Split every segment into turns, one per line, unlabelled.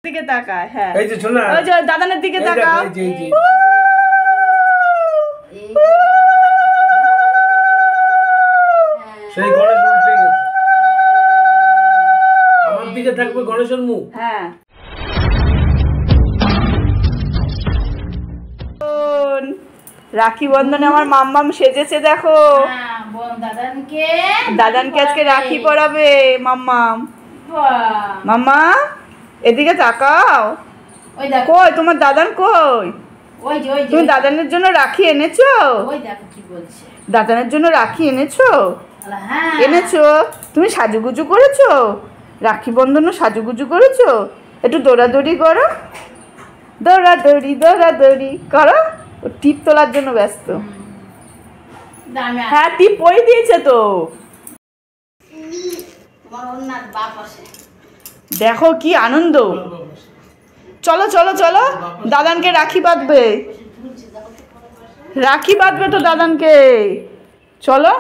দিকে তাকায়। হ্যাঁ
এই যে শোনা,
ওই যে দাদানের দিকে তাকাও।
সেই গণেশ উল্টে গেছে, আমার দিকে থাকবে গণেশের মুখ।
হ্যাঁ রাখি বন্ধনে আমার মাম্মাম সেজেছে দেখো। দাদানকে আজকে রাখি পরাবে মাম্মাম। মাম্মা এদিকে তাকাও। কই তোমার দাদান কই? তুমি দাদানের জন্য রাখি এনেছো? দাদানের জন্য রাখি এনেছো? এনেছো? তুমি সাজুগুজু করেছো? রাখি বন্ধনও সাজুগুজু করেছো? একটু দৌড়াদৌড়ি করো, দৌড়াদৌড়ি দৌড়াদৌড়ি করো। ও টিপ তোলার জন্য ব্যস্ত। হ্যাঁ টিপ পরে দিয়েছে তো। দেখো কি আনন্দ। চলো চলো চলো, দাদানকে রাখি বাঁধবে। রাখি বাঁধবে তো দাদানকে। চলো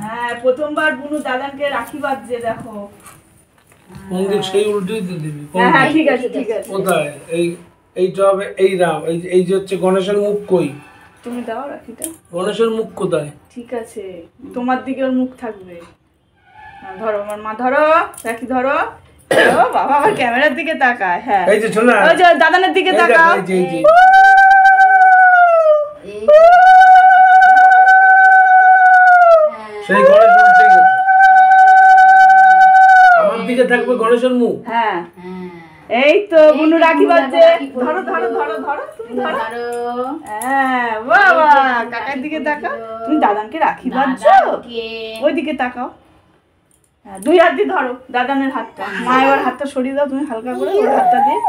হ্যাঁ প্রথমবার বুনু দাদানকে রাখি বাঁধছে দেখো।
সেই উল্টেই তো দিবি।
হ্যাঁ ঠিক আছে ঠিক আছে।
কোথায় এইটা হবে? এই রাম, এই যে হচ্ছে গণেশের মুখ কই?
তুমি দাও রাখিটা।
গণেশের মুখ কোথায়?
ঠিক আছে তোমার দিকে ওর মুখ থাকবে। ধরো আমার মা, ধরো রাখি ধরো। ও বাবা আমার ক্যামেরার দিকে তাকায়। হ্যাঁ
এই যে শোনা,
ওই যে দাদানের দিকে তাকাও।
সেই গণেশ উল্টে গেছে, আমার দিকে থাকবে গণেশের মুখ।
হ্যাঁ এই তো বুনু রাখি বাঁধছে। ধরো ধরো ধরো ধরো তুমি ধরো। হ্যাঁ বাবা কাকার দিকে তাকাও। তুমি দাদানকে রাখি বাঁধছো? ওই দিকে তাকাও। দুই হাত দিয়ে ধরো দাদানের হাতটা। মা এবার হাতটা সরিয়ে দাও তুমি হালকা করে ওর হাতটা দিয়ে।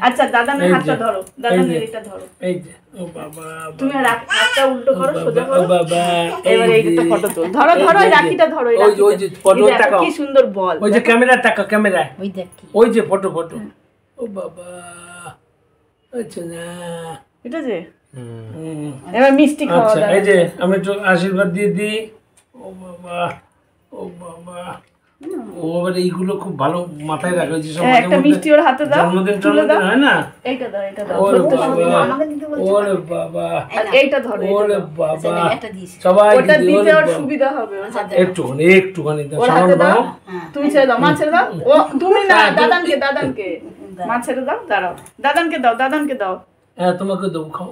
আচ্ছা দাদানের হাতটা ধরো, দাদানের এটা ধরো।
এই যে ও বাবা,
তুমি হাতটা উল্টো করো, সোজা করো। বাবা এবার এইটা ফটো তোল। ধরো ধরো এই রাখিটা ধরো।
ওই যে ফটো তাকাও,
কি সুন্দর বল।
ওই যে ক্যামেরা তাকাও, ক্যামেরা ওই দেখ, ওই যে ফটো ফটো। ও বাবা আচ্ছা না
এটা যে এবার মিষ্টি খাওয়া।
আচ্ছা এই যে আমি একটু আশীর্বাদ দিয়ে দিই। ও বাবা ও বাবা, ও আবার এইগুলো খুব ভালো মাথায় রাখে। যে সব
একটা মিষ্টি ওর হাতে দাও,
জন্মদিন হয় না?
এইটা দাও, এটা দাও।
ওরে বাবা ওরে বাবা,
এইটা ধরো।
ওরে বাবা সবাই
ওটা দিতে ওর সুবিধা হবে।
একটুখানি একটুখানি দাও,
ওর হাতে দাও। তুমি ছেড়ে দাও, মা ছেড়ে দাও। ও তুমি না, দাদানকে দাদানকে। মা ছেড়ে দাও, দাঁড়াও। দাদানকে দাও, দাদানকে দাও।
হ্যাঁ তোমাকে দেবো, খাও।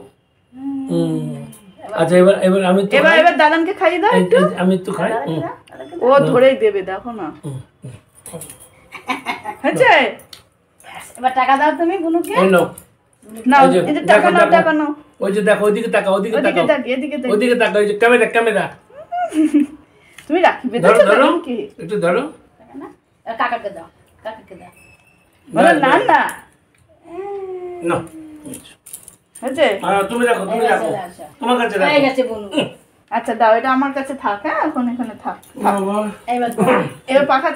আচ্ছা এবার এবার আমি তো
এবার দাদানকে খাইয়ে দাও একটু।
আমি তো খাই।
ও ধরেই দেবে দেখো না। হয়েছে? এবার টাকা দাও তুমি বুনুকে।
নাও
নাও, এই যে টাকা নাও, টাকা নাও।
ওই যে দেখো ওইদিকে তাকাও, ওইদিকে তাকাও,
এদিকে তাকিয়ে,
ওইদিকে তাকাও। এই যে ক্যামেরা ক্যামেরা।
তুমি রাখি বেঁধেছো দাদানকে?
একটু ধরো।
কাকাকে দাও, কাকাকে দাও। বলো না না।
না
হয়েছে?
তুমি রাখো, তুমি রাখো, তোমার কাছে রাখো। হয়ে গেছে বুনু।
আচ্ছা দাও, এটা আমার কাছে থাক। হ্যাঁ এখন এখানে থাক। এবার পাখা